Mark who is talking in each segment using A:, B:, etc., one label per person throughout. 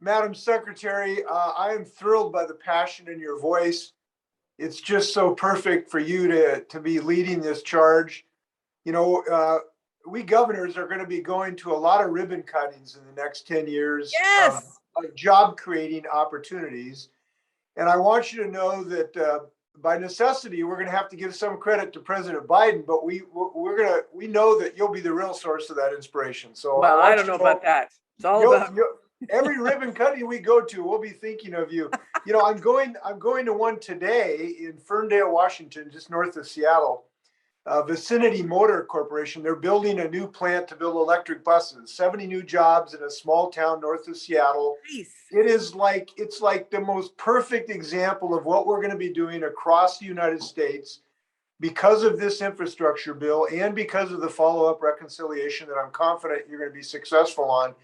A: Madam Secretary, I am thrilled by the passion in your voice. It's just so perfect for you to be leading this charge. You know, we governors are going to be going to a lot of ribbon cuttings in the next 10 years
B: Yes.
A: of job creating opportunities. And I want you to know that by necessity, we're going to have to give some credit to President Biden, but we know that you'll be the real source of that inspiration. So I
B: Well, I
A: want
B: don't
A: you
B: know
A: to know
B: about that. It's all about.
A: every ribbon cutting we go to, we'll be thinking of you. You know, I'm going to one today in Ferndale, Washington, just north of Seattle. Vicinity Motor Corporation. They're building a new plant to build electric buses. 70 new jobs in a small town north of Seattle.
B: Nice.
A: It's like the most perfect example of what we're going to be doing across the United States because of this infrastructure bill and because of the follow-up reconciliation that I'm confident you're going to be successful on.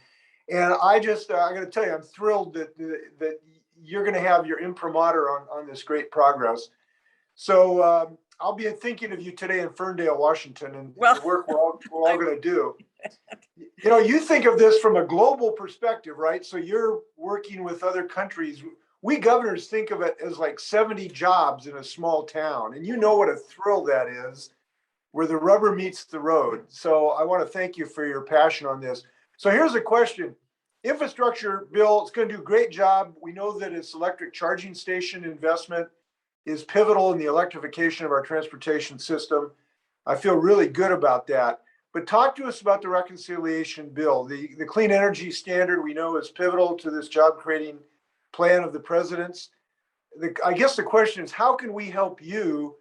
A: And I got to tell you, I'm thrilled that you're going to have your imprimatur on this great progress. So I'll be thinking of you today in Ferndale, Washington, and
B: Well,
A: the work we're all going to do. You know, you think of this from a global perspective, right? So you're working with other countries. We governors think of it as like 70 jobs in a small town. And you know what a thrill that is, where the rubber meets the road. So I want to thank you for your passion on this. So here's a question. Infrastructure bill, it's going to do a great job. We know that its electric charging station investment is pivotal in the electrification of our transportation system. I feel really good about that. But talk to us about the reconciliation bill. The clean energy standard we know is pivotal to this job creating plan of the president's. I guess the question is, how can we help you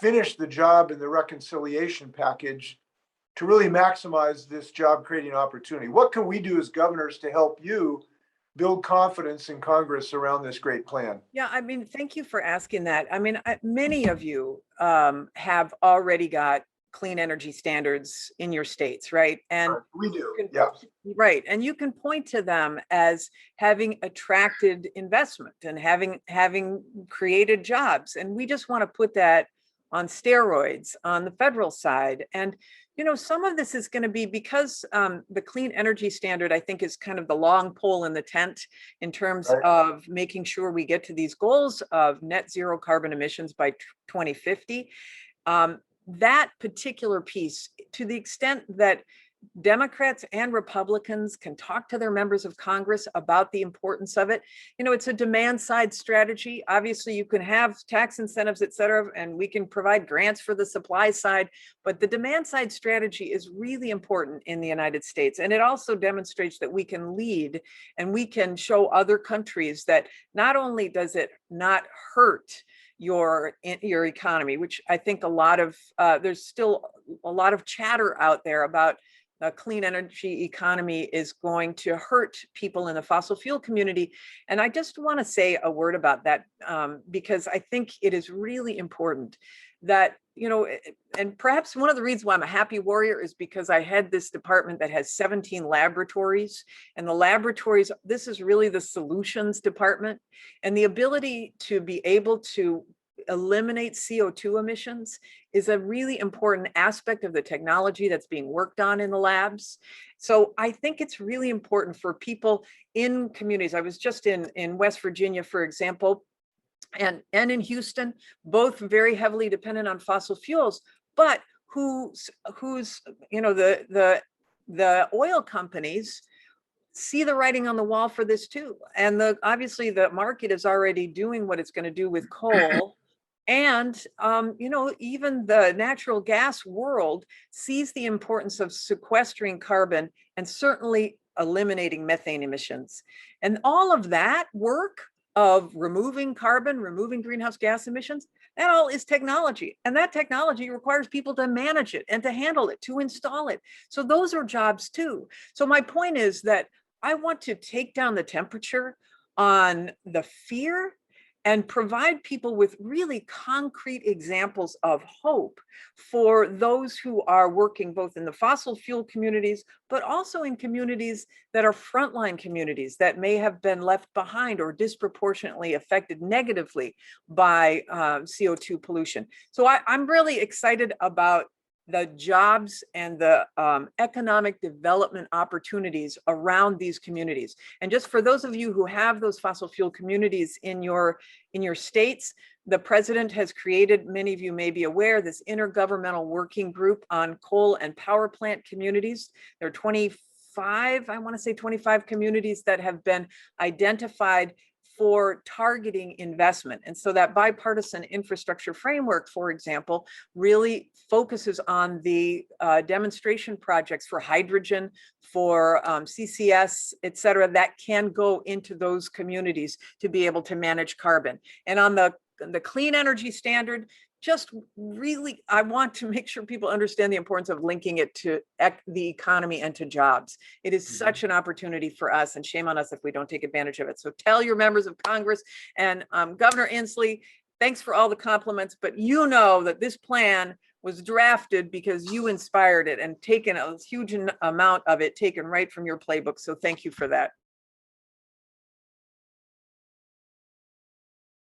A: finish the job in the reconciliation package to really maximize this job creating opportunity? What can we do as governors to help you build confidence in Congress around this great plan?
B: yeah, I mean, thank you for asking that. I mean, many of you have already got clean energy standards in your states, right? And
A: We do,
B: can,
A: yeah.
B: right. And you can point to them as having attracted investment and having created jobs. And we just want to put that on steroids on the federal side. And some of this is going to be because the clean energy standard, I think, is kind of the long pole in the tent in terms
A: Right.
B: of making sure we get to these goals of net zero carbon emissions by 2050. That particular piece, to the extent that Democrats and Republicans can talk to their members of Congress about the importance of it. It's a demand side strategy. Obviously, you can have tax incentives, et cetera, and we can provide grants for the supply side. But the demand side strategy is really important in the United States. And it also demonstrates that we can lead and we can show other countries that not only does it not hurt your economy, which I think there's still a lot of chatter out there about a clean energy economy is going to hurt people in the fossil fuel community. And I just want to say a word about that because I think it is really important that, and perhaps one of the reasons why I'm a happy warrior is because I had this department that has 17 laboratories, and the laboratories, this is really the solutions department, and the ability to be able to eliminate CO2 emissions is a really important aspect of the technology that's being worked on in the labs. So I think it's really important for people in communities. I was just in West Virginia, for example, and in Houston, both very heavily dependent on fossil fuels, but who's the oil companies see the writing on the wall for this too. And obviously the market is already doing what it's going to do with coal. And, even the natural gas world sees the importance of sequestering carbon and certainly eliminating methane emissions. And all of that work of removing carbon, removing greenhouse gas emissions, that all is technology. And that technology requires people to manage it and to handle it, to install it. So those are jobs too. So my point is that I want to take down the temperature on the fear and provide people with really concrete examples of hope for those who are working both in the fossil fuel communities, but also in communities that are frontline communities that may have been left behind or disproportionately affected negatively by CO2 pollution. So I'm really excited about the jobs and the economic development opportunities around these communities. And just for those of you who have those fossil fuel communities in your states, the president has created, many of you may be aware, this intergovernmental working group on coal and power plant communities. There are 25, I want to say 25 communities that have been identified for targeting investment. And so that bipartisan infrastructure framework, for example, really focuses on the demonstration projects for hydrogen, for CCS, et cetera, that can go into those communities to be able to manage carbon. And on the clean energy standard, just really, I want to make sure people understand the importance of linking it to the economy and to jobs. It is such an opportunity for us, and shame on us if we don't take advantage of it. So tell your members of Congress and Governor Inslee, thanks for all the compliments, but you know that this plan was drafted because you inspired it and taken a huge amount of it taken right from your playbook. So thank you for that.